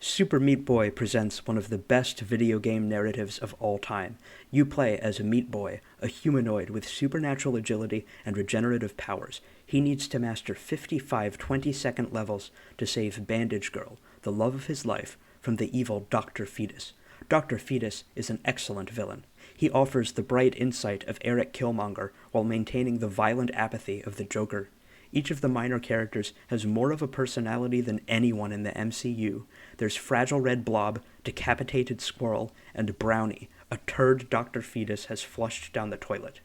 Super Meat Boy presents one of the best video game narratives of all time. You play as a Meat Boy, a humanoid with supernatural agility and regenerative powers. He needs to master 55 20-second levels to save Bandage Girl, the love of his life, from the evil Dr. Fetus. Dr. Fetus is an excellent villain. He offers the bright insight of Eric Killmonger while maintaining the violent apathy of the Joker. Each of the minor characters has more of a personality than anyone in the MCU. There's Fragile Red Blob, Decapitated Squirrel, and Brownie, a turd Dr. Fetus has flushed down the toilet.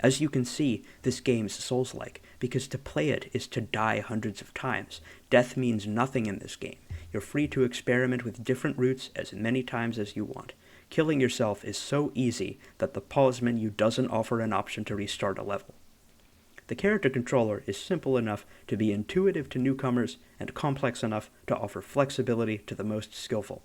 As you can see, this game's Souls-like, because to play it is to die hundreds of times. Death means nothing in this game. You're free to experiment with different routes as many times as you want. Killing yourself is so easy that the pause menu doesn't offer an option to restart a level. The character controller is simple enough to be intuitive to newcomers and complex enough to offer flexibility to the most skillful.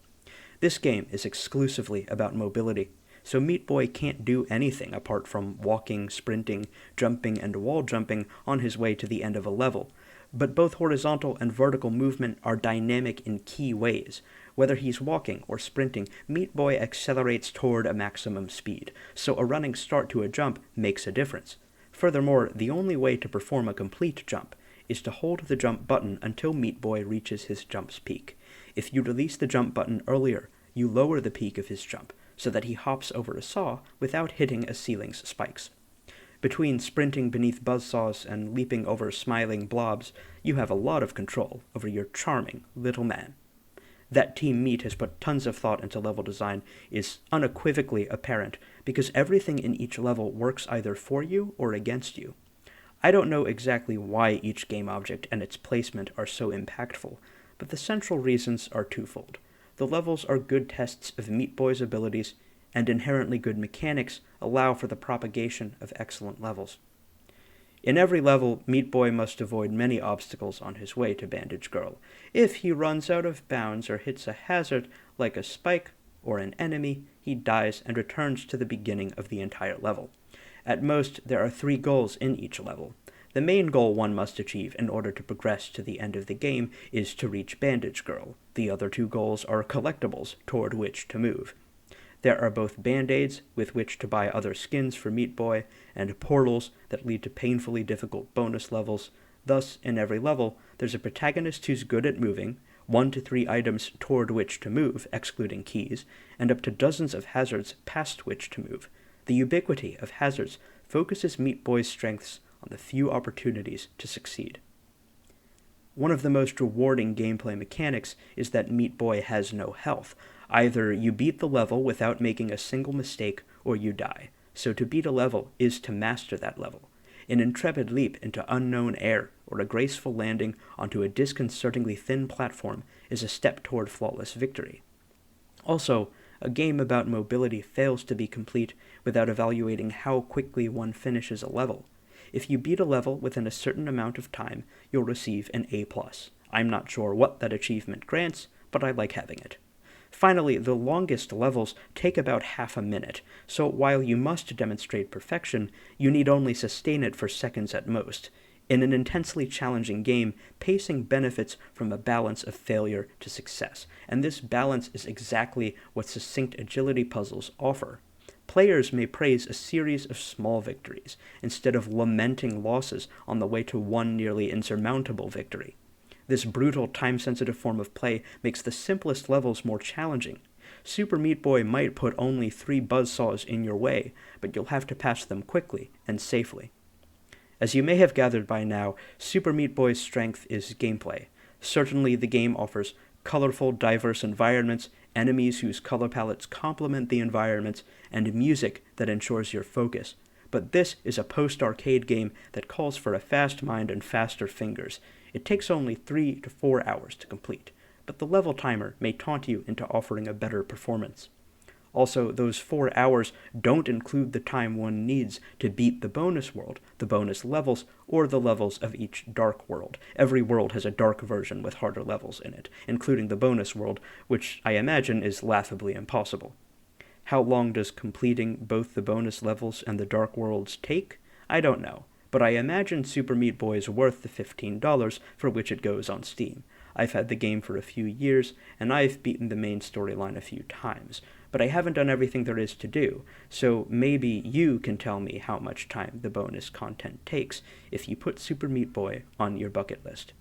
This game is exclusively about mobility, so Meat Boy can't do anything apart from walking, sprinting, jumping, and wall jumping on his way to the end of a level. But both horizontal and vertical movement are dynamic in key ways. Whether he's walking or sprinting, Meat Boy accelerates toward a maximum speed, so a running start to a jump makes a difference. Furthermore, the only way to perform a complete jump is to hold the jump button until Meat Boy reaches his jump's peak. If you release the jump button earlier, you lower the peak of his jump, so that he hops over a saw without hitting a ceiling's spikes. Between sprinting beneath buzzsaws and leaping over smiling blobs, you have a lot of control over your charming little man. That Team Meat has put tons of thought into level design is unequivocally apparent because everything in each level works either for you or against you. I don't know exactly why each game object and its placement are so impactful, but the central reasons are twofold. The levels are good tests of Meat Boy's abilities, and inherently good mechanics allow for the propagation of excellent levels. In every level, Meat Boy must avoid many obstacles on his way to Bandage Girl. If he runs out of bounds or hits a hazard, like a spike or an enemy, he dies and returns to the beginning of the entire level. At most, there are 3 goals in each level. The main goal one must achieve in order to progress to the end of the game is to reach Bandage Girl. The other 2 goals are collectibles toward which to move. There are both band-aids with which to buy other skins for Meat Boy, and portals that lead to painfully difficult bonus levels. Thus, in every level, there's a protagonist who's good at moving, 1 to 3 items toward which to move, excluding keys, and up to dozens of hazards past which to move. The ubiquity of hazards focuses Meat Boy's strengths on the few opportunities to succeed. One of the most rewarding gameplay mechanics is that Meat Boy has no health. Either you beat the level without making a single mistake, or you die. So to beat a level is to master that level. An intrepid leap into unknown air, or a graceful landing onto a disconcertingly thin platform is a step toward flawless victory. Also, a game about mobility fails to be complete without evaluating how quickly one finishes a level. If you beat a level within a certain amount of time, you'll receive an A+. I'm not sure what that achievement grants, but I like having it. Finally, the longest levels take about half a minute, so while you must demonstrate perfection, you need only sustain it for seconds at most. In an intensely challenging game, pacing benefits from a balance of failure to success, and this balance is exactly what succinct agility puzzles offer. Players may praise a series of small victories, instead of lamenting losses on the way to one nearly insurmountable victory. This brutal, time-sensitive form of play makes the simplest levels more challenging. Super Meat Boy might put only 3 buzzsaws in your way, but you'll have to pass them quickly and safely. As you may have gathered by now, Super Meat Boy's strength is gameplay. Certainly the game offers colorful, diverse environments, enemies whose color palettes complement the environments, and music that ensures your focus. But this is a post-arcade game that calls for a fast mind and faster fingers. It takes only 3 to 4 hours to complete, but the level timer may taunt you into offering a better performance. Also, those 4 hours don't include the time one needs to beat the bonus world, the bonus levels, or the levels of each dark world. Every world has a dark version with harder levels in it, including the bonus world, which I imagine is laughably impossible. How long does completing both the bonus levels and the dark worlds take? I don't know, but I imagine Super Meat Boy is worth the $15 for which it goes on Steam. I've had the game for a few years, and I've beaten the main storyline a few times, but I haven't done everything there is to do, so maybe you can tell me how much time the bonus content takes if you put Super Meat Boy on your bucket list.